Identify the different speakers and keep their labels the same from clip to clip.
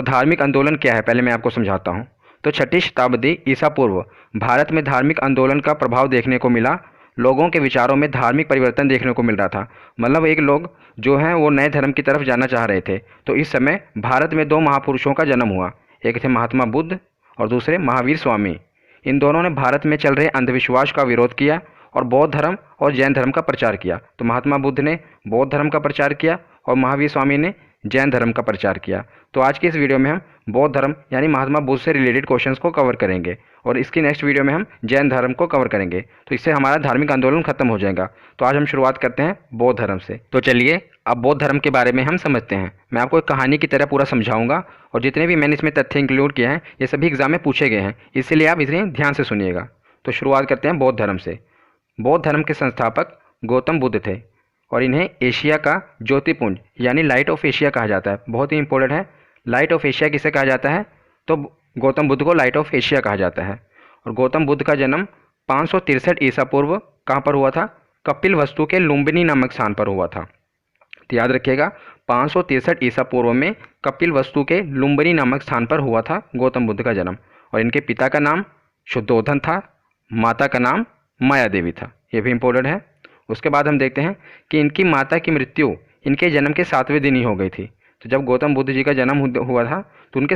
Speaker 1: धार्मिक आंदोलन क्या है पहले मैं आपको समझाता हूँ। तो 6ठी शताब्दी ईसा पूर्व भारत में धार्मिक आंदोलन का प्रभाव देखने को मिला। लोगों के विचारों में धार्मिक परिवर्तन देखने को मिल रहा था। मतलब एक लोग जो हैं वो नए धर्म की तरफ जाना चाह रहे थे। तो इस समय भारत में दो महापुरुषों का जन्म हुआ। एक थे महात्मा बुद्ध और दूसरे महावीर स्वामी। इन दोनों ने भारत में चल रहे अंधविश्वास का विरोध किया और बौद्ध धर्म और जैन धर्म का प्रचार किया। तो महात्मा बुद्ध ने बौद्ध धर्म का प्रचार किया और महावीर स्वामी ने जैन धर्म का प्रचार किया। तो आज की इस वीडियो में हम बौद्ध धर्म यानी महात्मा बुद्ध से रिलेटेड क्वेश्चंस को कवर करेंगे और इसकी नेक्स्ट वीडियो में हम जैन धर्म को कवर करेंगे। तो इससे हमारा धार्मिक आंदोलन खत्म हो जाएगा। तो आज हम शुरुआत करते हैं बौद्ध धर्म से। तो चलिए अब बौद्ध धर्म के बारे में हम समझते हैं। मैं आपको एक कहानी की तरह पूरा समझाऊंगा और जितने भी मैंने इसमें तथ्य इंक्लूड किए हैं ये सभी एग्जाम में पूछे गए हैं, इसलिए आप इसे ध्यान से सुनिएगा। तो शुरुआत करते हैं बौद्ध धर्म से। बौद्ध धर्म के संस्थापक गौतम बुद्ध थे और इन्हें एशिया का ज्योतिपुंज यानी लाइट ऑफ एशिया कहा जाता है। बहुत ही इंपॉर्टेंट है, लाइट ऑफ एशिया किसे कहा जाता है? तो गौतम बुद्ध को लाइट ऑफ एशिया कहा जाता है। और गौतम बुद्ध का जन्म 563 ईसा पूर्व कहाँ पर हुआ था? कपिलवस्तु के लुम्बिनी नामक स्थान पर हुआ था। तो याद रखिएगा 563 ईसा पूर्व में कपिलवस्तु के लुम्बिनी नामक स्थान पर हुआ था गौतम बुद्ध का जन्म। और इनके पिता का नाम शुद्धोधन था, माता का नाम माया देवी था। ये भी इम्पोर्टेंट है। उसके बाद हम देखते हैं कि इनकी माता की मृत्यु इनके जन्म के 7वें दिन ही हो गई थी। तो जब गौतम बुद्ध जी का जन्म हुआ था तो उनके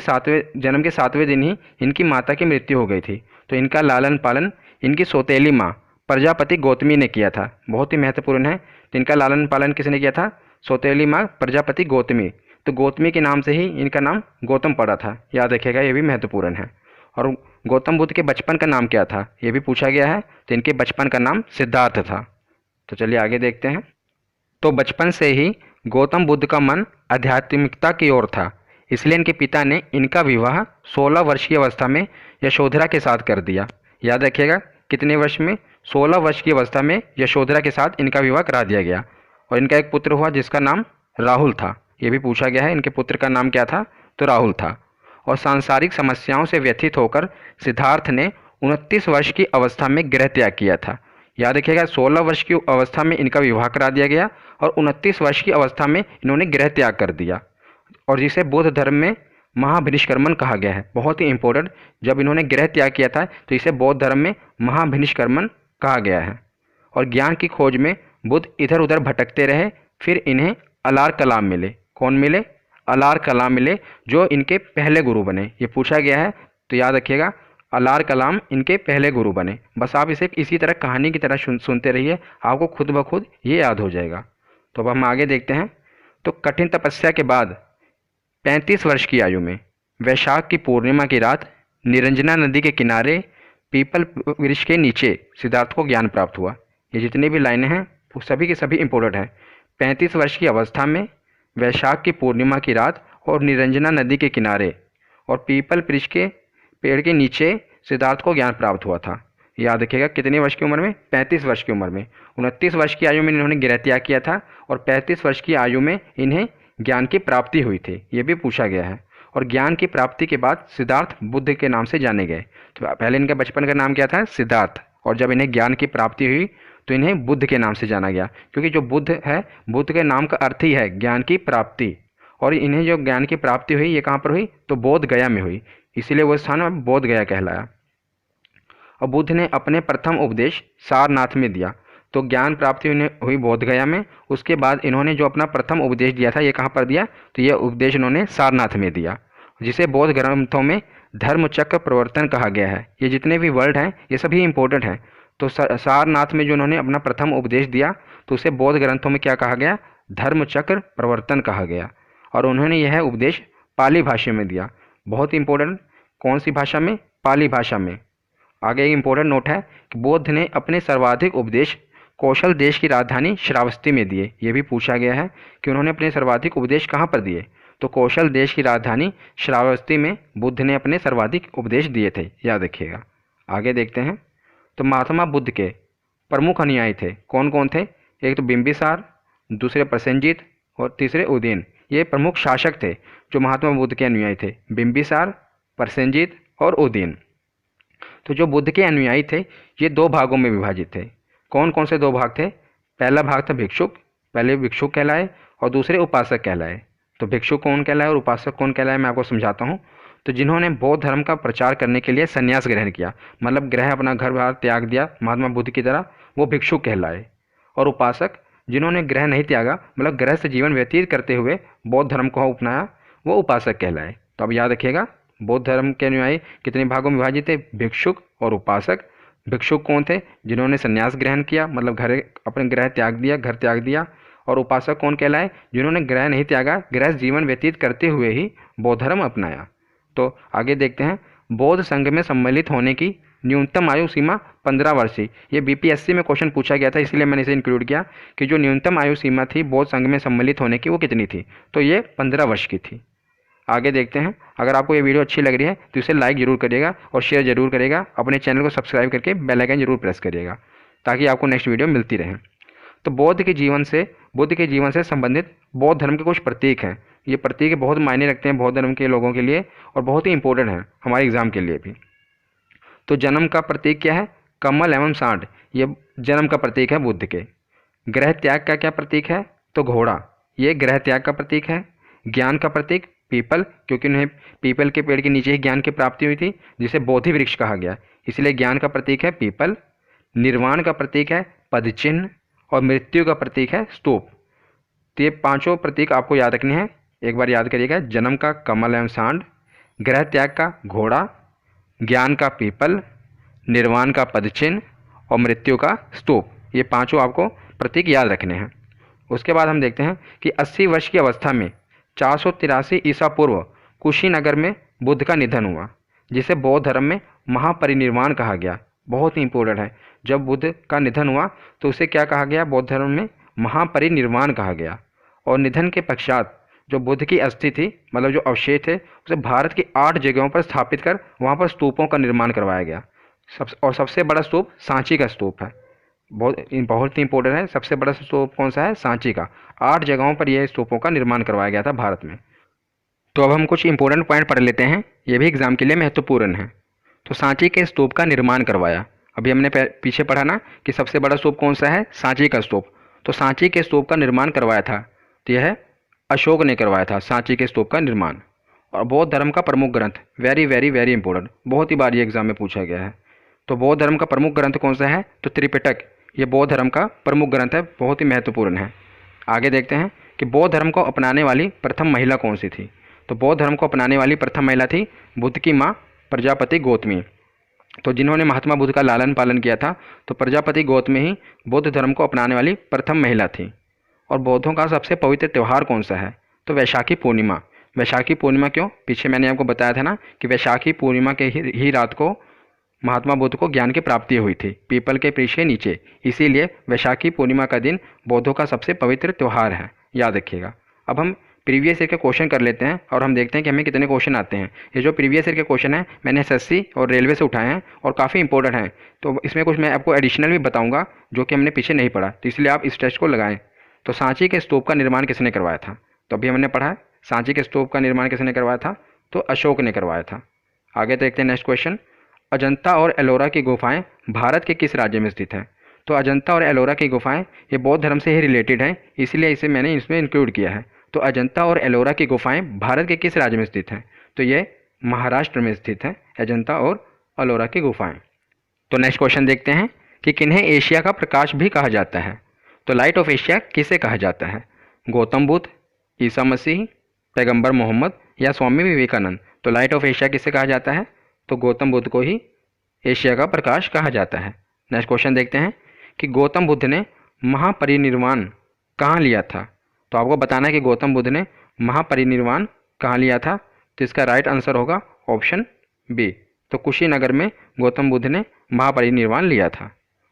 Speaker 1: जन्म के 7वें दिन ही इनकी माता की मृत्यु हो गई थी। तो इनका लालन पालन इनकी सौतेली माँ प्रजापति गौतमी ने किया था। बहुत ही महत्वपूर्ण है। तो इनका लालन पालन किसने किया था? सौतेली माँ प्रजापति गौतमी। तो गौतमी के नाम से ही इनका नाम गौतम पड़ा था। याद रखिएगा, ये भी महत्वपूर्ण है। और गौतम बुद्ध के बचपन का नाम क्या था ये भी पूछा गया है। तो इनके बचपन का नाम सिद्धार्थ था। तो चलिए आगे देखते हैं। तो बचपन से ही गौतम बुद्ध का मन आध्यात्मिकता की ओर था, इसलिए इनके पिता ने इनका विवाह 16 वर्ष की अवस्था में यशोधरा के साथ कर दिया। याद रखिएगा कितने वर्ष में? 16 वर्ष की अवस्था में यशोधरा के साथ इनका विवाह करा दिया गया। और इनका एक पुत्र हुआ जिसका नाम राहुल था। ये भी पूछा गया है, इनके पुत्र का नाम क्या था? तो राहुल था। और सांसारिक समस्याओं से व्यथित होकर सिद्धार्थ ने 29 वर्ष की अवस्था में गृह त्याग किया था। याद रखिएगा 16 वर्ष की अवस्था में इनका विवाह करा दिया गया और 29 वर्ष की अवस्था में इन्होंने गृह त्याग कर दिया, और जिसे बौद्ध धर्म में महाभिनिष्क्रमण कहा गया है। बहुत ही इंपॉर्टेंट, जब इन्होंने गृह त्याग किया था तो इसे बौद्ध धर्म में महाभिनिष्क्रमण कहा गया है। और ज्ञान की खोज में बुद्ध इधर उधर भटकते रहे, फिर इन्हें अलार कलाम मिले। कौन मिले? अलार कलाम मिले, जो इनके पहले गुरु बने। ये पूछा गया है, तो याद रखिएगा अलार कलाम इनके पहले गुरु बने। बस आप इसे इसी तरह कहानी की तरह सुनते रहिए, आपको खुद ब खुद ये याद हो जाएगा। तो अब हम आगे देखते हैं। तो कठिन तपस्या के बाद 35 वर्ष की आयु में वैशाख की पूर्णिमा की रात निरंजना नदी के किनारे पीपल वृक्ष के नीचे सिद्धार्थ को ज्ञान प्राप्त हुआ। ये जितनी भी लाइनें हैं वो सभी के सभी इंपॉर्टेंट हैं। 35 वर्ष की अवस्था में वैशाख की पूर्णिमा की रात और निरंजना नदी के किनारे और पीपल वृक्ष के पेड़ के नीचे सिद्धार्थ को ज्ञान प्राप्त हुआ था। याद रखिएगा कितने वर्ष की उम्र में? 35 वर्ष की उम्र में। 29 वर्ष की आयु में इन्होंने गृह त्याग किया था और 35 वर्ष की आयु में इन्हें ज्ञान की प्राप्ति हुई थी। ये भी पूछा गया है। और ज्ञान की प्राप्ति के बाद सिद्धार्थ बुद्ध के नाम से जाने गए। तो पहले इनके बचपन का नाम क्या था? सिद्धार्थ। और जब इन्हें ज्ञान की प्राप्ति हुई तो इन्हें बुद्ध के नाम से जाना गया, क्योंकि जो बुद्ध है, बुद्ध के नाम का अर्थ ही है ज्ञान की प्राप्ति। और इन्हें जो ज्ञान की प्राप्ति हुई ये कहाँ पर हुई? तो बोध गया में हुई, इसीलिए वो स्थान बोध गया कहलाया। और बुद्ध ने अपने प्रथम उपदेश सारनाथ में दिया। तो ज्ञान प्राप्ति उन्हें हुई बोध गया में। उसके बाद इन्होंने जो अपना प्रथम उपदेश दिया था ये कहाँ पर दिया? तो ये उपदेश इन्होंने सारनाथ में दिया, जिसे बौद्ध ग्रंथों में धर्मचक्र प्रवर्तन कहा गया है। ये जितने भी वर्ड हैं ये सभी इंपॉर्टेंट हैं। तो सारनाथ में जो उन्होंने अपना प्रथम उपदेश दिया तो उसे बौद्ध ग्रंथों में क्या कहा गया? धर्मचक्र प्रवर्तन कहा गया। और उन्होंने यह उपदेश पाली भाषा में दिया। बहुत इंपॉर्टेंट, कौन सी भाषा में? पाली भाषा में। आगे एक इंपॉर्टेंट नोट है कि बुद्ध ने अपने सर्वाधिक उपदेश कौशल देश की राजधानी श्रावस्ती में दिए। ये भी पूछा गया है कि उन्होंने अपने सर्वाधिक उपदेश कहाँ पर दिए? तो कौशल देश की राजधानी श्रावस्ती में बुद्ध ने अपने सर्वाधिक उपदेश दिए थे। याद रखिएगा। आगे देखते हैं। तो महात्मा बुद्ध के प्रमुख अनुयायी थे। कौन कौन थे? एक तो बिंबिसार, दूसरे प्रसेनजीत और तीसरे उदयन। ये प्रमुख शासक थे जो महात्मा बुद्ध के अनुयायी थे, बिंबिसार, प्रसेनजीत और उदयन। तो जो बुद्ध के अनुयायी थे ये दो भागों में विभाजित थे। कौन कौन से दो भाग थे? पहला भाग था भिक्षुक, पहले भिक्षुक कहलाए और दूसरे उपासक कहलाए। तो भिक्षुक कौन कहलाए और उपासक कौन कहलाए मैं आपको समझाता हूँ। तो जिन्होंने बौद्ध धर्म का प्रचार करने के लिए संन्यास ग्रहण किया, मतलब ग्रह अपना घर बार त्याग दिया महात्मा बुद्ध की तरह, वो भिक्षुक कहलाए। और उपासक जिन्होंने ग्रह नहीं त्यागा, मतलब ग्रह से जीवन व्यतीत करते हुए बौद्ध धर्म को अपनाया, वो उपासक कहलाए। तो अब याद रखिएगा, बौद्ध धर्म के अनुयायी कितने भागों में विभाजित थे? भिक्षुक और उपासक। भिक्षुक कौन थे? जिन्होंने संन्यास ग्रहण किया, मतलब घर अपने ग्रह त्याग दिया, घर त्याग दिया। और उपासक कौन कहलाए? जिन्होंने ग्रह नहीं त्यागा, ग्रह जीवन व्यतीत करते हुए ही बौद्ध धर्म अपनाया। तो आगे देखते हैं, बौद्ध संघ में सम्मिलित होने की न्यूनतम आयु सीमा 15 वर्ष थी। ये बीपीएससी में क्वेश्चन पूछा गया था, इसलिए मैंने इसे इंक्लूड किया कि जो न्यूनतम आयु सीमा थी बौद्ध संघ में सम्मिलित होने की वो कितनी थी? तो ये 15 वर्ष की थी। आगे देखते हैं, अगर आपको ये वीडियो अच्छी लग रही है तो इसे लाइक जरूर करिएगा और शेयर जरूर करिएगा। अपने चैनल को सब्सक्राइब करके बेल आइकन जरूर प्रेस करिएगा ताकि आपको नेक्स्ट वीडियो मिलती रहे। तो बुद्ध के जीवन से संबंधित बौद्ध धर्म के कुछ प्रतीक हैं। ये प्रतीक बहुत मायने रखते हैं बौद्ध धर्म के लोगों के लिए और बहुत ही इंपॉर्टेंट है हमारे एग्जाम के लिए भी। तो जन्म का प्रतीक क्या है? कमल एवं सांड, ये जन्म का प्रतीक है बुद्ध के। ग्रह त्याग का क्या प्रतीक है? तो घोड़ा, ये ग्रह त्याग का प्रतीक है। ज्ञान का प्रतीक पीपल, क्योंकि उन्हें पीपल के पेड़ के नीचे ही ज्ञान की प्राप्ति हुई थी, जिसे बोधि वृक्ष कहा गया, इसलिए ज्ञान का प्रतीक है पीपल। निर्वाण का प्रतीक है पदचिन्ह और मृत्यु का प्रतीक है स्तूप। तो ये पांचों प्रतीक आपको याद रखने हैं, एक बार याद करिएगा। जन्म का कमल एवं सांड, ग्रह त्याग का घोड़ा, ज्ञान का पीपल, निर्वाण का पदचिन्ह और मृत्यु का स्तूप, ये पांचों आपको प्रतीक याद रखने हैं। उसके बाद हम देखते हैं कि 80 वर्ष की अवस्था में 483 ईसा पूर्व कुशीनगर में बुद्ध का निधन हुआ, जिसे बौद्ध धर्म में महापरिनिर्वाण कहा गया। बहुत ही इंपॉर्टेंट है, जब बुद्ध का निधन हुआ तो उसे क्या कहा गया? बौद्ध धर्म में महापरिनिर्वाण कहा गया। और निधन के पश्चात जो बुद्ध की अस्थि थी, मतलब जो अवशेष थे, उसे भारत की 8 जगहों पर स्थापित कर वहाँ पर स्तूपों का निर्माण करवाया गया। सबसे बड़ा स्तूप सांची का स्तूप है, बहुत ही इंपॉर्टेंट है। सबसे बड़ा स्तूप कौन सा है? सांची का। 8 जगहों पर यह स्तूपों का निर्माण करवाया गया था भारत में। तो अब हम कुछ इंपॉर्टेंट पॉइंट पढ़ लेते हैं, ये भी एग्जाम के लिए महत्वपूर्ण है। तो सांची के स्तूप का निर्माण करवाया, अभी हमने पीछे पढ़ा ना कि सबसे बड़ा स्तूप कौन सा है? सांची का स्तूप। तो सांची के स्तूप का निर्माण करवाया था, तो यह अशोक ने करवाया था सांची के स्तूप का निर्माण। और बौद्ध धर्म का प्रमुख ग्रंथ, वेरी वेरी वेरी इंपॉर्टेंट, बहुत ही बार ये एग्जाम में पूछा गया है। तो बौद्ध धर्म का प्रमुख ग्रंथ कौन सा है? तो त्रिपिटक, ये बौद्ध धर्म का प्रमुख ग्रंथ है, बहुत ही महत्वपूर्ण है। आगे देखते हैं कि बौद्ध धर्म को अपनाने वाली प्रथम महिला कौन सी थी? तो बौद्ध धर्म को अपनाने वाली प्रथम महिला थी बुद्ध की माँ प्रजापति गौतमी। तो जिन्होंने महात्मा बुद्ध का लालन पालन किया था, तो प्रजापति गौतमी ही बौद्ध धर्म को अपनाने वाली प्रथम महिला थी। और बौद्धों का सबसे पवित्र त्यौहार कौन सा है? तो वैशाखी पूर्णिमा। वैशाखी पूर्णिमा क्यों? पीछे मैंने आपको बताया था ना कि वैशाखी पूर्णिमा के ही रात को महात्मा बुद्ध को ज्ञान की प्राप्ति हुई थी पीपल के वृक्ष के नीचे, इसीलिए वैशाखी पूर्णिमा का दिन बौद्धों का सबसे पवित्र त्यौहार है, याद रखिएगा। अब हम प्रीवियस ईयर के क्वेश्चन कर लेते हैं और हम देखते हैं कि हमें कितने क्वेश्चन आते हैं। ये जो प्रीवियस ईयर के क्वेश्चन हैं मैंने एसएससी और रेलवे से उठाए हैं और काफ़ी इंपॉर्टेंट हैं। तो इसमें कुछ मैं आपको एडिशनल भी बताऊंगा जो कि हमने पीछे नहीं पढ़ा, तो इसलिए आप इस टेस्ट को लगाएं। तो सांची के स्तूप का निर्माण किसने करवाया था? तो अभी हमने पढ़ा है सांची के स्तूप का निर्माण किसने करवाया था? तो अशोक ने करवाया था। आगे देखते हैं नेक्स्ट क्वेश्चन, अजंता और एलोरा की गुफाएं भारत के किस राज्य में स्थित हैं? तो अजंता और एलोरा की गुफाएं ये बौद्ध धर्म से ही रिलेटेड हैं, इसलिए इसे मैंने इसमें इंक्लूड किया है। तो अजंता और एलोरा की गुफाएं भारत के किस राज्य में स्थित हैं? तो ये महाराष्ट्र में स्थित है अजंता और एलोरा की गुफाएं। तो नेक्स्ट क्वेश्चन देखते हैं कि किन्हें एशिया का प्रकाश भी कहा जाता है? तो लाइट ऑफ एशिया किसे कहा जाता है? गौतम बुद्ध, ईसा मसीह, पैगंबर मोहम्मद या स्वामी विवेकानंद? तो लाइट ऑफ एशिया किसे कहा जाता है? तो गौतम बुद्ध को ही एशिया का प्रकाश कहा जाता है। नेक्स्ट क्वेश्चन देखते हैं कि गौतम बुद्ध ने महापरिनिर्वाण कहाँ लिया था? तो आपको बताना है कि गौतम बुद्ध ने महापरिनिर्वाण कहाँ लिया था। तो इसका राइट आंसर होगा ऑप्शन बी, तो कुशीनगर में गौतम बुद्ध ने महापरिनिर्वाण लिया था।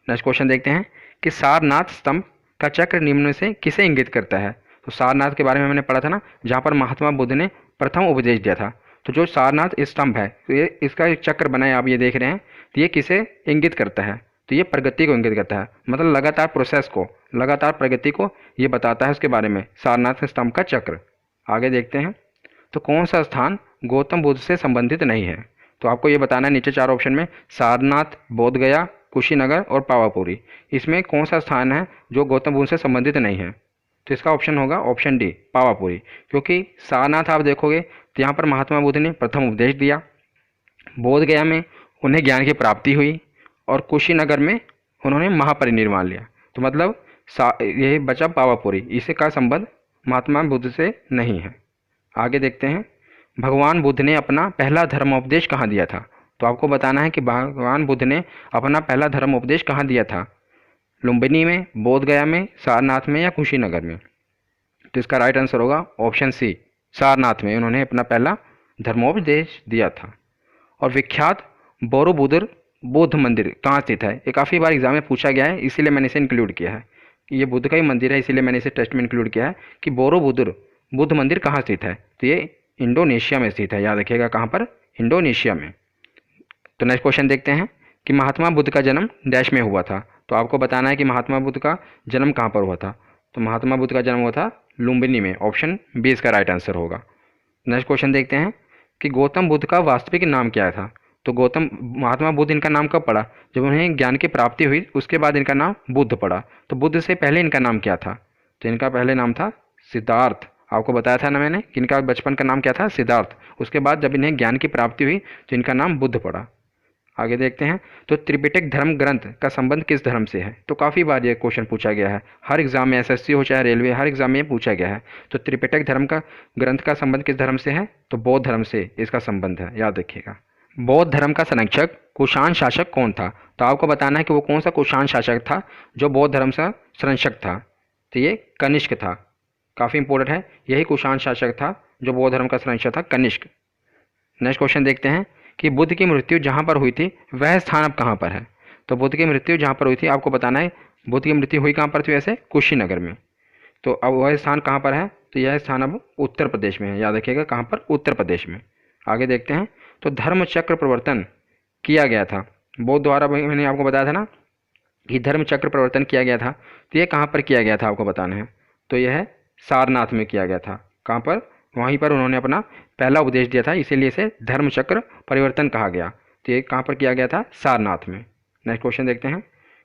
Speaker 1: नेक्स्ट क्वेश्चन देखते हैं कि सारनाथ स्तंभ का चक्र निम्न में से किसे इंगित करता है? तो सारनाथ के बारे में मैंने पढ़ा था ना, जहाँ पर महात्मा बुद्ध ने प्रथम उपदेश दिया था। तो जो सारनाथ स्तंभ है, तो ये इसका एक चक्र बना है, आप ये देख रहे हैं, तो ये किसे इंगित करता है? तो ये प्रगति को इंगित करता है, मतलब लगातार प्रोसेस को, लगातार प्रगति को ये बताता है उसके बारे में, सारनाथ स्तंभ का चक्र। आगे देखते हैं, तो कौन सा स्थान गौतम बुद्ध से संबंधित नहीं है? तो आपको ये बताना है नीचे 4 ऑप्शन में, सारनाथ, बोधगया, कुशीनगर और पावापुरी, इसमें कौन सा स्थान है जो गौतम बुद्ध से संबंधित नहीं है? तो इसका ऑप्शन होगा ऑप्शन डी पावापुरी, क्योंकि सारनाथ आप देखोगे तो यहाँ पर महात्मा बुद्ध ने प्रथम उपदेश दिया, बोध गया में उन्हें ज्ञान की प्राप्ति हुई और कुशीनगर में उन्होंने महापरिनिर्वाण लिया। तो मतलब यही बचा पावापुरी, इसे का संबंध महात्मा बुद्ध से नहीं है। आगे देखते हैं, भगवान बुद्ध ने अपना पहला धर्मोपदेश कहाँ दिया था। तो आपको बताना है कि भगवान बुद्ध ने अपना पहला धर्मोपदेश कहाँ दिया था, लुम्बिनी में, बोधगया में, सारनाथ में या कुशीनगर में। तो इसका राइट आंसर होगा ऑप्शन सी, सारनाथ में उन्होंने अपना पहला धर्मोपदेश दिया था। और विख्यात बोरोबुदुर बौद्ध मंदिर कहाँ स्थित है, ये काफ़ी बार एग्जाम में पूछा गया है, इसीलिए मैंने इसे इंक्लूड किया है। ये बुद्ध का ही मंदिर है, इसीलिए मैंने इसे टेस्ट में इंक्लूड किया है कि बोरोबुदुर बुद्ध मंदिर कहाँ स्थित है। तो ये इंडोनेशिया में स्थित है, याद रखिएगा कहाँ पर, इंडोनेशिया में। तो नेक्स्ट क्वेश्चन देखते हैं कि महात्मा बुद्ध का जन्म डैश में हुआ था। तो आपको बताना है कि महात्मा बुद्ध का जन्म कहाँ पर हुआ था। तो महात्मा बुद्ध का जन्म हुआ था लुम्बिनी में, ऑप्शन बी इसका राइट आंसर होगा। नेक्स्ट क्वेश्चन देखते हैं कि गौतम बुद्ध का वास्तविक नाम क्या था। तो महात्मा बुद्ध इनका नाम कब पड़ा, जब उन्हें ज्ञान की प्राप्ति हुई उसके बाद इनका नाम बुद्ध पड़ा। तो बुद्ध से पहले इनका नाम क्या था, तो इनका पहले नाम था सिद्धार्थ। आपको बताया था ना मैंने कि इनका बचपन का नाम क्या था, सिद्धार्थ। उसके बाद जब इन्हें ज्ञान की प्राप्ति हुई तो इनका नाम बुद्ध पड़ा। आगे देखते हैं, तो त्रिपिटक धर्म ग्रंथ का संबंध किस धर्म से है। तो काफ़ी बार ये क्वेश्चन पूछा गया है, हर एग्जाम में, एसएससी हो चाहे रेलवे, हर एग्जाम में पूछा गया है। तो त्रिपिटक धर्म का ग्रंथ का संबंध किस धर्म से है, तो बौद्ध धर्म से इसका संबंध है, याद रखिएगा। बौद्ध धर्म का संरक्षक कुषाण शासक कौन था। तो आपको बताना है कि वो कौन सा कुषाण शासक था जो बौद्ध धर्म का संरक्षक था। तो ये कनिष्क था, काफ़ी इंपॉर्टेंट है, यही कुषाण शासक था जो बौद्ध धर्म का संरक्षक था, कनिष्क। नेक्स्ट क्वेश्चन देखते हैं कि बुद्ध की मृत्यु जहाँ पर हुई थी वह स्थान अब कहाँ पर है। तो बुद्ध की मृत्यु जहाँ पर हुई थी, आपको बताना है बुद्ध की मृत्यु हुई कहाँ पर थी, वैसे कुशीनगर में। तो अब वह स्थान कहाँ पर है, तो यह स्थान अब उत्तर प्रदेश में है, याद रखिएगा कहाँ पर, उत्तर प्रदेश में। आगे देखते हैं, तो धर्म चक्र प्रवर्तन किया गया था बौद्ध द्वारा, मैंने आपको बताया था ना कि धर्म चक्र प्रवर्तन किया गया था। तो ये कहाँ पर किया गया था आपको बताना है, तो यह सारनाथ में किया गया था। कहाँ पर, वहीं पर उन्होंने अपना पहला उपदेश दिया था, इसीलिए इसे धर्म चक्र परिवर्तन कहा गया। तो ये कहाँ पर किया गया था, सारनाथ में। नेक्स्ट क्वेश्चन देखते हैं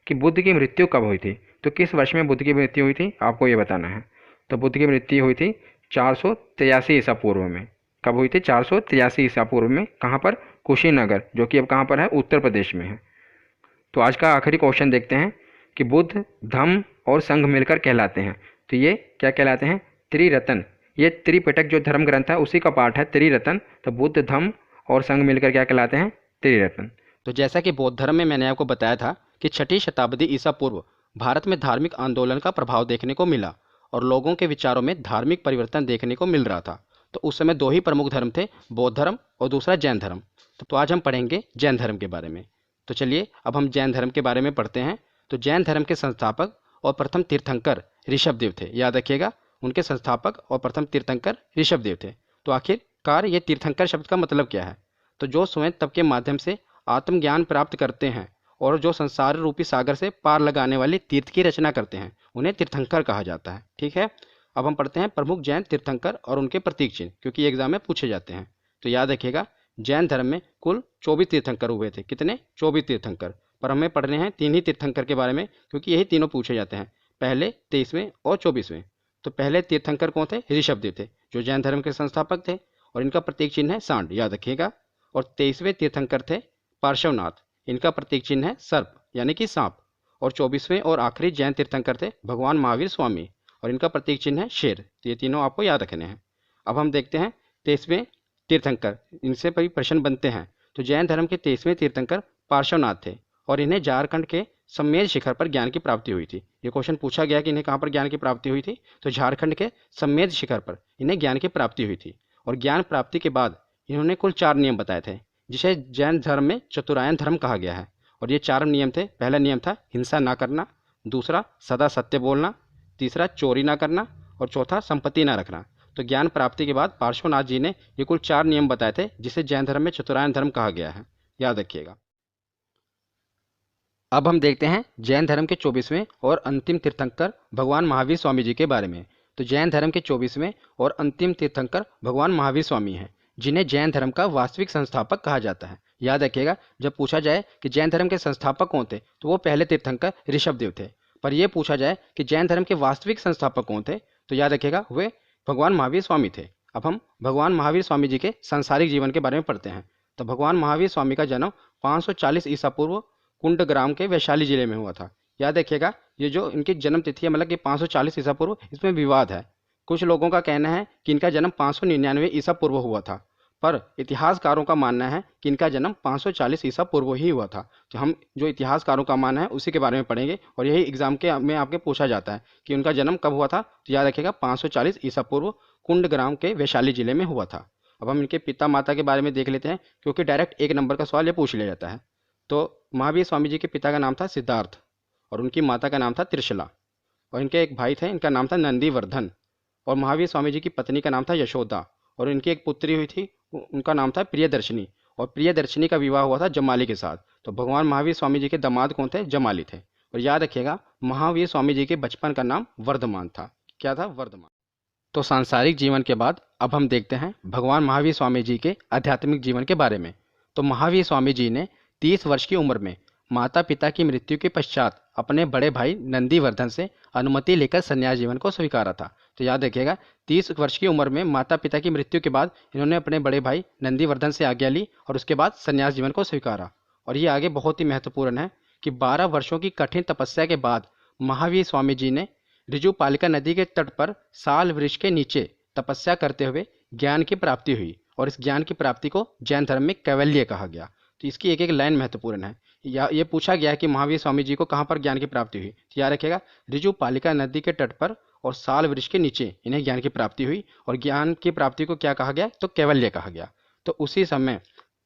Speaker 1: कि बुद्ध की मृत्यु कब हुई थी। तो किस वर्ष में बुद्ध की मृत्यु हुई थी, आपको ये बताना है। तो बुद्ध की मृत्यु हुई थी 483 ईसा पूर्व में। कब हुई थी, 483 ईसा पूर्व में। कहाँ पर, कुशीनगर, जो कि अब कहाँ पर है, उत्तर प्रदेश में है। तो आज का आखिरी क्वेश्चन देखते हैं कि बुद्ध, धम्म और संघ मिलकर कहलाते हैं। तो ये क्या कहलाते हैं, त्रिरत्न। ये त्रिपिटक जो धर्म ग्रंथ है उसी का पार्ट है, त्रिरत्न। तो बुद्ध, धम्म और संघ मिलकर क्या कहलाते हैं, त्रिरत्न।
Speaker 2: तो जैसा कि बौद्ध धर्म में मैंने आपको बताया था कि 6ठी शताब्दी ईसा पूर्व भारत में धार्मिक आंदोलन का प्रभाव देखने को मिला और लोगों के विचारों में धार्मिक परिवर्तन देखने को मिल रहा था। तो उस समय दो ही प्रमुख धर्म थे, बौद्ध धर्म और दूसरा जैन धर्म। तो आज हम पढ़ेंगे जैन धर्म के बारे में। तो चलिए अब हम जैन धर्म के बारे में पढ़ते हैं। तो जैन धर्म के संस्थापक और प्रथम तीर्थंकर ऋषभदेव थे, याद रखिएगा, उनके संस्थापक और प्रथम तीर्थंकर ऋषभदेव थे। तो आखिरकार ये तीर्थंकर शब्द का मतलब क्या है, तो जो स्वयं तप के माध्यम से आत्मज्ञान प्राप्त करते हैं और जो संसार रूपी सागर से पार लगाने वाली तीर्थ की रचना करते हैं, उन्हें तीर्थंकर कहा जाता है। ठीक है, अब हम पढ़ते हैं प्रमुख जैन तीर्थंकर और उनके प्रतीक चिन्ह, क्योंकि एग्जाम में पूछे जाते हैं। तो याद रखिएगा, जैन धर्म में कुल 24 तीर्थंकर हुए थे। कितने, 24 तीर्थंकर। पर हमें पढ़ने हैं 3 ही तीर्थंकर के बारे में, क्योंकि यही तीनों पूछे जाते हैं, पहले, 23वें और 24वें। तो पहले तीर्थंकर कौन थे, ऋषभदेव थे, जो जैन धर्म के संस्थापक थे, और इनका प्रतीक चिन्ह है सांड, याद रखिएगा। और 23वें तीर्थंकर थे पार्श्वनाथ, इनका प्रतीक चिन्ह है सर्प यानी कि सांप। और 24वें और आखिरी जैन तीर्थंकर थे भगवान महावीर स्वामी, और इनका प्रतीक चिन्ह है शेर। तो ये तीनों आपको याद रखने हैं। अब हम देखते हैं 23वें तीर्थंकर, इनसे भी प्रश्न बनते हैं। तो जैन धर्म के 23वें तीर्थंकर पार्श्वनाथ थे और इन्हें झारखंड के सम्मेद शिखर पर ज्ञान की प्राप्ति हुई थी। ये क्वेश्चन पूछा गया कि इन्हें कहाँ पर ज्ञान की प्राप्ति हुई थी, तो झारखंड के सम्मेद शिखर पर इन्हें ज्ञान की प्राप्ति हुई थी। और ज्ञान प्राप्ति के बाद इन्होंने कुल 4 नियम बताए थे, जिसे जैन धर्म में चतुरायन धर्म कहा गया है। और ये 4 नियम थे। पहला नियम था हिंसा ना करना, दूसरा सदा सत्य बोलना, तीसरा चोरी ना करना, और चौथा संपत्ति ना रखना। तो ज्ञान प्राप्ति के बाद पार्श्वनाथ जी ने ये कुल 4 नियम बताए थे, जिसे जैन धर्म में चतुरायन धर्म कहा गया है, याद रखिएगा। अब हम देखते हैं जैन धर्म के 24वें और अंतिम तीर्थंकर भगवान महावीर स्वामी जी के बारे में। तो जैन धर्म के 24वें और अंतिम तीर्थंकर भगवान महावीर स्वामी हैं, जिन्हें जैन धर्म का वास्तविक संस्थापक कहा जाता है। याद रखिएगा, जब पूछा जाए कि जैन धर्म के संस्थापक कौन थे, तो वो पहले तीर्थंकर ऋषभदेव थे। पर यह पूछा जाए कि जैन धर्म के वास्तविक संस्थापक कौन थे, तो याद रखिएगा वे भगवान महावीर स्वामी थे। अब हम भगवान महावीर स्वामी जी के सांसारिक जीवन के बारे में पढ़ते हैं। तो भगवान महावीर स्वामी का जन्म 540 ईसा पूर्व कुंडग्राम के वैशाली जिले में हुआ था। याद रखिएगा ये जो इनकी जन्म तिथि है मतलब कि 540 ईसा पूर्व, इसमें विवाद है। कुछ लोगों का कहना है कि इनका जन्म 599 ईसा पूर्व हुआ था, पर इतिहासकारों का मानना है कि इनका जन्म 540 ईसा पूर्व ही हुआ था। तो हम जो इतिहासकारों का मानना है उसी के बारे में पढ़ेंगे, और यही एग्जाम के में आपके पूछा जाता है कि उनका जन्म कब हुआ था। तो याद रखिएगा 540 ईसा पूर्व कुंडग्राम के वैशाली जिले में हुआ था। अब हम इनके पिता माता के बारे में देख लेते हैं, क्योंकि डायरेक्ट 1 नंबर का सवाल ये पूछ लिया जाता है। तो महावीर स्वामी जी के पिता का नाम था सिद्धार्थ और उनकी माता का नाम था त्रिशला, और इनके एक भाई थे, इनका नाम था नंदीवर्धन, और महावीर स्वामी जी की पत्नी का नाम था यशोदा, और इनकी एक पुत्री हुई थी, उनका नाम था प्रियदर्शनी, और प्रियदर्शनी का विवाह हुआ था जमाली के साथ। तो भगवान महावीर स्वामी जी के दामाद कौन थे? जमाली थे। और याद रखिएगा महावीर स्वामी जी के बचपन का नाम वर्धमान था। क्या था? वर्धमान। तो सांसारिक जीवन के बाद अब हम देखते हैं भगवान महावीर स्वामी जी के आध्यात्मिक जीवन के बारे में। तो महावीर स्वामी जी ने 30 वर्ष की उम्र में माता पिता की मृत्यु के पश्चात अपने बड़े भाई नंदीवर्धन से अनुमति लेकर संन्यास जीवन को स्वीकारा था। तो याद रखिएगा 30 वर्ष की उम्र में माता पिता की मृत्यु के बाद इन्होंने अपने बड़े भाई नंदीवर्धन से आज्ञा ली और उसके बाद संन्यास जीवन को स्वीकारा। और ये आगे बहुत ही महत्वपूर्ण है कि 12 वर्षों की कठिन तपस्या के बाद महावीर स्वामी जी ने ऋजुपालिका नदी के तट पर साल वृक्ष के नीचे तपस्या करते हुए ज्ञान की प्राप्ति हुई, और इस ज्ञान की प्राप्ति को जैन धर्म में कैवल्य कहा गया। तो इसकी एक एक लाइन महत्वपूर्ण है। या ये पूछा गया कि महावीर स्वामी जी को कहाँ पर ज्ञान की प्राप्ति हुई, तो याद रखिएगा ऋजुपालिका नदी के तट पर और साल वृक्ष के नीचे इन्हें ज्ञान की प्राप्ति हुई, और ज्ञान की प्राप्ति को क्या कहा गया? तो कैवल्य कहा गया। तो उसी समय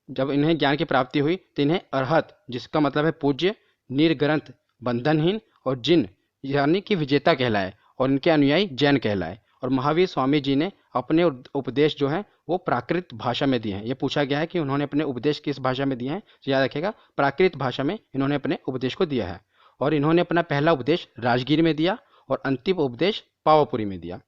Speaker 2: जब इन्हें ज्ञान की प्राप्ति हुई तो इन्हें अरहत, जिसका मतलब है पूज्य, निर्ग्रंथ, बंधनहीन और जिन यानी कि विजेता कहलाए, और इनके अनुयायी जैन कहलाए। और महावीर स्वामी जी ने अपने उपदेश जो हैं वो प्राकृत भाषा में दिए हैं। ये पूछा गया है कि उन्होंने अपने उपदेश किस भाषा में दिए हैं, तो याद रखिएगा प्राकृत भाषा में इन्होंने अपने उपदेश को दिया है। और इन्होंने अपना पहला उपदेश राजगीर में दिया और अंतिम उपदेश पावापुरी में दिया।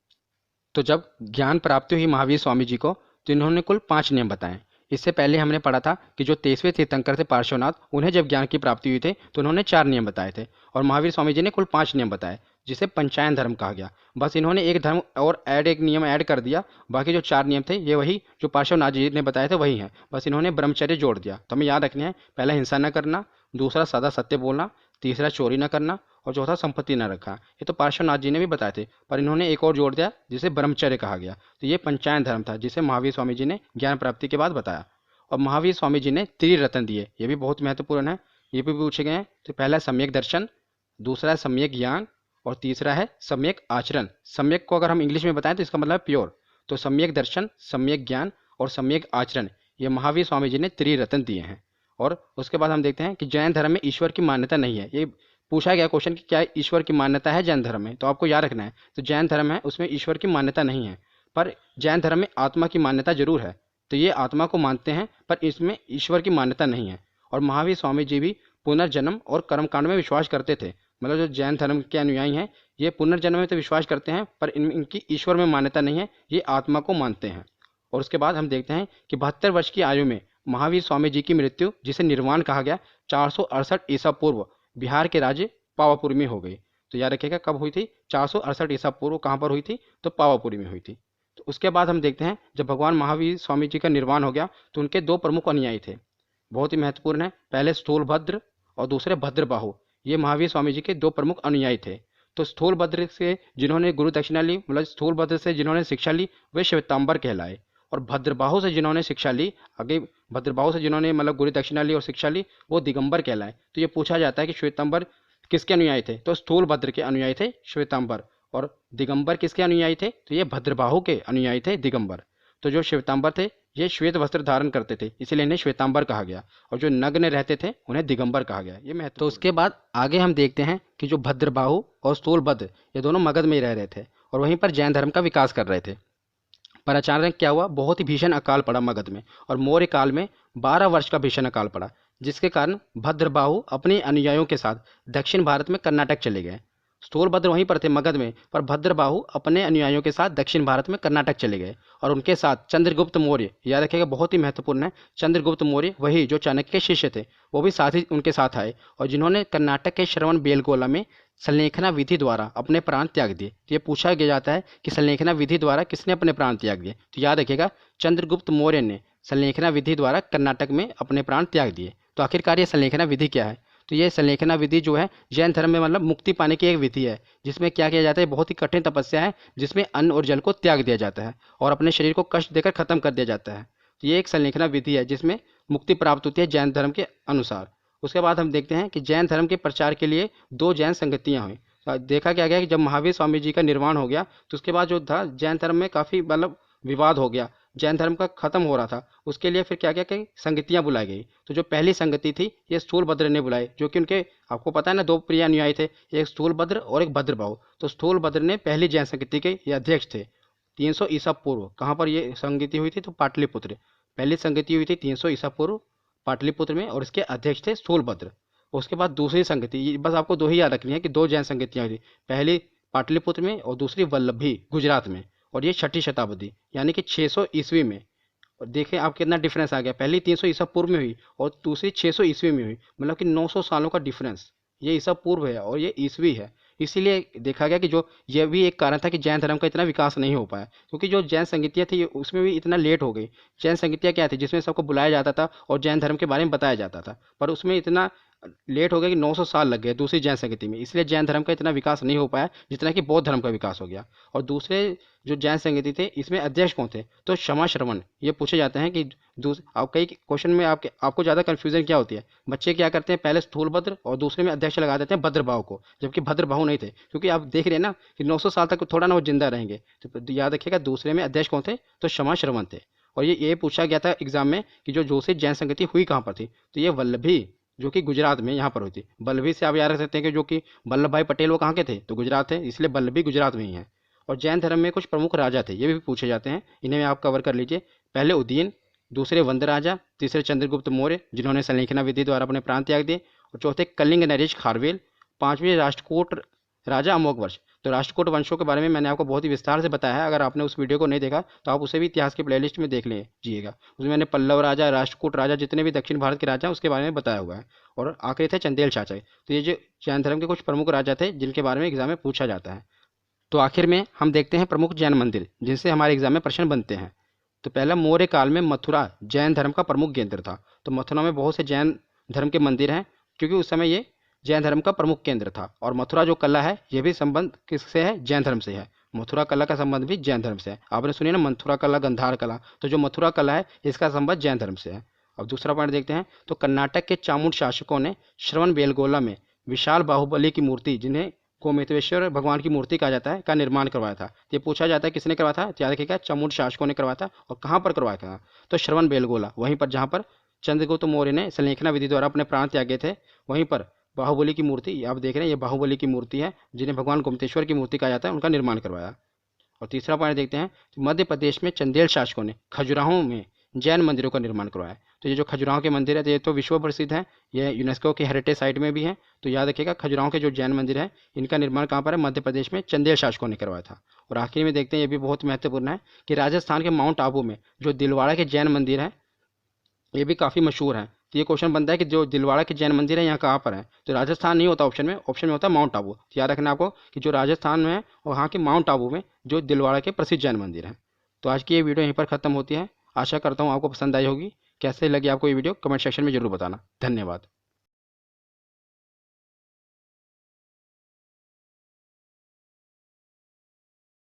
Speaker 2: तो जब ज्ञान प्राप्ति हुई महावीर स्वामी जी को तो इन्होंने कुल 5 नियम बताए। इससे पहले हमने पढ़ा था कि जो 23वें तीर्थंकर थे पार्श्वनाथ, उन्हें जब ज्ञान की प्राप्ति हुई थी तो उन्होंने 4 नियम बताए थे, और महावीर स्वामी जी ने कुल 5 नियम बताए, जिसे पंचायन धर्म कहा गया। बस इन्होंने एक धर्म और एक नियम ऐड कर दिया, बाकी जो 4 नियम थे ये वही जो पार्श्वनाथ जी ने बताए थे वही हैं, बस इन्होंने ब्रह्मचर्य जोड़ दिया। तो हमें याद रखने हैं, पहला हिंसा न करना, दूसरा सदा सत्य बोलना, तीसरा चोरी न करना, और चौथा संपत्ति न रखा। ये तो पार्श्वनाथ जी ने भी बताए थे, पर इन्होंने एक और जोड़ दिया जिसे ब्रह्मचर्य कहा गया। तो ये पंचायन धर्म था जिसे महावीर स्वामी जी ने ज्ञान प्राप्ति के बाद बताया। और महावीर स्वामी जी ने त्रिरत्न दिए, ये भी बहुत महत्वपूर्ण है, ये भी पूछे गए हैं। तो पहला है सम्यक दर्शन, दूसरा है सम्यक ज्ञान, और तीसरा है सम्यक आचरण। सम्यक को अगर हम इंग्लिश में बताएं तो इसका मतलब प्योर। तो सम्यक दर्शन, सम्यक ज्ञान और सम्यक आचरण, ये महावीर स्वामी जी ने त्रिरत्न दिए हैं। और उसके बाद हम देखते हैं कि जैन धर्म में ईश्वर की मान्यता नहीं है। ये पूछा गया क्वेश्चन कि क्या ईश्वर की मान्यता है जैन धर्म में, तो आपको याद रखना है। तो जैन धर्म है उसमें ईश्वर की मान्यता नहीं है, पर जैन धर्म में आत्मा की मान्यता जरूर है। तो ये आत्मा को मानते हैं पर इसमें ईश्वर की मान्यता नहीं है। और महावीर स्वामी जी भी पुनर्जन्म और कर्मकांड में विश्वास करते थे। मतलब जो जैन धर्म के अनुयायी हैं ये पुनर्जन्म में तो विश्वास करते हैं, पर इनकी ईश्वर में मान्यता नहीं है, ये आत्मा को मानते हैं। और उसके बाद हम देखते हैं कि 72 वर्ष की आयु में महावीर स्वामी जी की मृत्यु, जिसे निर्वाण कहा गया, 468 ईसा पूर्व बिहार के राज्य पावापुरी में हो गई। तो याद रखिएगा कब हुई थी? 468 ईसा पूर्व कहाँ पर हुई थी? तो पावापुरी में हुई थी। तो उसके बाद हम देखते हैं जब भगवान महावीर स्वामी जी का निर्वाण हो गया तो उनके 2 प्रमुख अनुयायी थे, बहुत ही महत्वपूर्ण है। पहले स्थूलभद्र और दूसरे भद्रबाहु, ये महावीर स्वामी जी के 2 प्रमुख अनुयायी थे। तो स्थूलभद्र से जिन्होंने गुरु दक्षिणा ली, मतलब स्थूलभद्र से जिन्होंने शिक्षा ली वे श्वेतांबर कहलाए, और भद्रबाहु से जिन्होंने शिक्षा ली, आगे भद्रबाहु से जिन्होंने मतलब गुरु दक्षिणा ली और शिक्षा ली, वो दिगंबर कहलाए। तो ये पूछा जाता है कि श्वेतांबर किसके अनुयायी थे? तो स्थूलभद्र के अनुयायी थे श्वेतांबर, और दिगंबर किसके अनुयायी थे? तो ये भद्रबाहु के अनुयायी थे दिगंबर। तो जो श्वेतांबर थे ये श्वेत वस्त्र धारण करते थे, इसीलिए इन्हें श्वेतांबर कहा गया, और जो नग्न रहते थे उन्हें दिगंबर कहा गया। ये महत्व। तो उसके बाद आगे हम देखते हैं कि जो भद्रबाहु और स्थूलभद्र ये दोनों मगध में ही रह रहे थे और वहीं पर जैन धर्म का विकास कर रहे थे। पर अचानक क्या हुआ? बहुत ही भीषण अकाल पड़ा मगध में, और मौर्य काल में 12 वर्ष का भीषण अकाल पड़ा, जिसके कारण भद्रबाहु अपने अनुयायियों के साथ दक्षिण भारत में कर्नाटक चले गए। स्थूलभद्र वहीं पर थे मगध में, पर भद्रबाहु अपने अनुयायियों के साथ दक्षिण भारत में कर्नाटक चले गए और उनके साथ चंद्रगुप्त मौर्य, याद रखिएगा बहुत ही महत्वपूर्ण है, चंद्रगुप्त मौर्य वही जो चाणक्य के शिष्य थे, वो भी साथ ही उनके साथ आए और जिन्होंने कर्नाटक के श्रवण बेलगोला में संलेखना विधि द्वारा अपने प्राण त्याग दिए। तो ये पूछा गया जाता है कि संलेखना विधि द्वारा किसने अपने प्राण त्याग दिए, तो याद रखिएगा चंद्रगुप्त मौर्य ने संलेखना विधि द्वारा कर्नाटक में अपने प्राण त्याग दिए। तो आखिरकार ये संलेखना विधि क्या है, तो ये संलेखना विधि जो है जैन धर्म में मतलब मुक्ति पाने की एक विधि है, जिसमें क्या किया जाता है, बहुत ही कठिन तपस्या है जिसमें अन्न और जल को त्याग दिया जाता है और अपने शरीर को कष्ट देकर खत्म कर दिया जाता है। तो ये एक संलेखना विधि है जिसमें मुक्ति प्राप्त होती है जैन धर्म के अनुसार। उसके बाद हम देखते हैं कि जैन धर्म के प्रचार के लिए दो जैन संगतियाँ हुई। देखा क्या गया कि जब महावीर स्वामी जी का निर्वाण हो गया तो उसके बाद जो था जैन धर्म में काफ़ी मतलब विवाद हो गया, जैन धर्म का खत्म हो रहा था। उसके लिए फिर क्या क्या कि संगतियाँ बुलाई गई। तो जो पहली संगति थी ये स्थूलभद्र ने बुलाई, जो कि उनके आपको पता है ना दो प्रिय अनुयायी थे, एक स्थूलभद्र और एक भद्रबाहु। तो स्थूलभद्र ने पहली जैन संगति के ये अध्यक्ष थे 300 ईसा पूर्व। कहाँ पर ये संगति हुई थी, तो पाटलिपुत्र। पहली संगति हुई थी 300 ईसा पूर्व पाटलिपुत्र में और इसके अध्यक्ष थे स्थूलभद्र। उसके बाद दूसरी संगति, बस आपको दो ही याद रखनी है कि दो जैन संगतियाँ हुई थी, पहली पाटलिपुत्र में और दूसरी वल्लभी गुजरात में, और ये 6ठी शताब्दी यानी कि 600 ईस्वी में। और देखें आप कितना डिफरेंस आ गया, पहली 300 ईसा पूर्व में हुई और दूसरी 600 ईस्वी में हुई, मतलब कि 900 सालों का डिफरेंस। ये ईसा पूर्व है और ये ईस्वी है। इसीलिए देखा गया कि जो यह भी एक कारण था कि जैन धर्म का इतना विकास नहीं हो पाया, क्योंकि जो जैन संगतियाँ थी उसमें भी इतना लेट हो गई। जैन संगतियाँ क्या थी, जिसमें सबको बुलाया जाता था और जैन धर्म के बारे में बताया जाता था, पर उसमें इतना लेट हो गया कि 900 साल लग गए दूसरी जैन संगति में। इसलिए जैन धर्म का इतना विकास नहीं हो पाया जितना कि बौद्ध धर्म का विकास हो गया। और दूसरे जो जैन संगति थे इसमें अध्यक्ष कौन थे, तो क्षमा श्रवण। ये पूछे जाते हैं कि आप कई क्वेश्चन में आपको ज़्यादा कन्फ्यूजन क्या होती है, बच्चे क्या करते हैं पहले स्थूलभद्र और दूसरे में अध्यक्ष लगा देते हैं भद्रबाहु को, जबकि भद्रबाहु नहीं थे। क्योंकि आप देख रहे हैं ना कि 900 साल तक थोड़ा ना वो जिंदा रहेंगे, तो याद रखिएगा दूसरे में अध्यक्ष कौन थे, तो क्षमा श्रवण थे। और ये पूछा गया था एग्जाम में कि जो दूसरी जैन संगति हुई कहाँ पर थी, तो ये वल्लभी जो कि गुजरात में यहाँ पर हुई थी। वल्लभी से आप याद रख सकते हैं कि जो कि वल्लभ भाई पटेल वो कहाँ के थे, तो गुजरात थे, इसलिए वल्लभी गुजरात में ही है। और जैन धर्म में कुछ प्रमुख राजा थे, ये भी पूछे जाते हैं, इन्हें आप कवर कर लीजिए। पहले उदयन, दूसरे वंद राजा, तीसरे चंद्रगुप्त मौर्य जिन्होंने संलेखना विधि द्वारा अपने प्राण त्याग दिए, और चौथे कलिंग नरेश खारवेल, पांचवें राष्ट्रकूट राजा अमोघवर्ष। तो राष्ट्रकूट वंशों के बारे में मैंने आपको बहुत ही विस्तार से बताया है, अगर आपने उस वीडियो को नहीं देखा तो आप उसे भी इतिहास की प्लेलिस्ट में देख लीजिएगा। उसमें मैंने पल्लव राजा, राष्ट्रकूट राजा, जितने भी दक्षिण भारत के राजा उसके बारे में बताया हुआ है। और आखिरी थे चंदेल चाचा। तो ये जो जैन धर्म के कुछ प्रमुख राजा थे जिनके बारे में एग्जाम में पूछा जाता है। तो आखिर में हम देखते हैं प्रमुख जैन मंदिर जिनसे हमारे एग्जाम में प्रश्न बनते हैं। तो पहला, मौर्य काल में मथुरा जैन धर्म का प्रमुख केंद्र था। तो मथुरा में बहुत से जैन धर्म के मंदिर हैं, क्योंकि उस समय ये जैन धर्म का प्रमुख केंद्र था। और मथुरा जो कला है ये भी संबंध किससे है, जैन धर्म से है। मथुरा कला का संबंध भी जैन धर्म से है। आपने सुनी ना मथुरा कला, गंधार कला, तो जो मथुरा कला है इसका संबंध जैन धर्म से है। अब दूसरा पॉइंट देखते हैं। तो कर्नाटक के चामुंड शासकों ने श्रवण बेलगोला में विशाल बाहुबली की मूर्ति, जिन्हें गोमेतवेश्वर भगवान की मूर्ति कहा जाता है, का निर्माण करवाया था। ये पूछा जाता है किसने करवाया था, याद रखिएगा चामुंड शासकों ने करवाया था। और कहाँ पर करवाया था, तो श्रवण बेलगोला, वहीं पर जहाँ पर चंद्रगुप्त मौर्य ने संलेखना विधि द्वारा अपने प्राण त्यागे थे, वहीं पर बाहुबली की मूर्ति, आप देख रहे हैं ये बाहुबली की मूर्ति है, जिन्हें भगवान गोमतेश्वर की मूर्ति कहा जाता है, उनका निर्माण करवाया। और तीसरा पॉइंट देखते हैं। मध्य प्रदेश में चंदेल शासकों ने खजुराहो में जैन मंदिरों का निर्माण करवाया। तो ये जो खजुराहो के मंदिर है ये तो विश्व प्रसिद्ध है, ये यूनेस्को के हेरिटेज साइट में भी है। तो याद रखिएगा खजुराहो के जो जैन मंदिर है इनका निर्माण कहाँ पर है, मध्य प्रदेश में चंदेल शासकों ने करवाया था। और आखिर में देखते हैं, ये भी बहुत महत्वपूर्ण है कि राजस्थान के माउंट आबू में जो दिलवाड़ा के जैन मंदिर है ये भी काफ़ी मशहूर है। तो ये क्वेश्चन बनता है कि जो दिलवाड़ा के जैन मंदिर है यहाँ कहाँ पर है, तो राजस्थान नहीं होता ऑप्शन में होता है माउंट आबू। तो याद रखना आपको कि जो राजस्थान में है और वहाँ के माउंट आबू में जो दिलवाड़ा के प्रसिद्ध जैन मंदिर हैं। तो आज की ये वीडियो यहीं पर खत्म होती है। आशा करता हूँ आपको पसंद आई होगी। कैसे लगी आपको ये वीडियो कमेंट सेक्शन में जरूर बताना। धन्यवाद।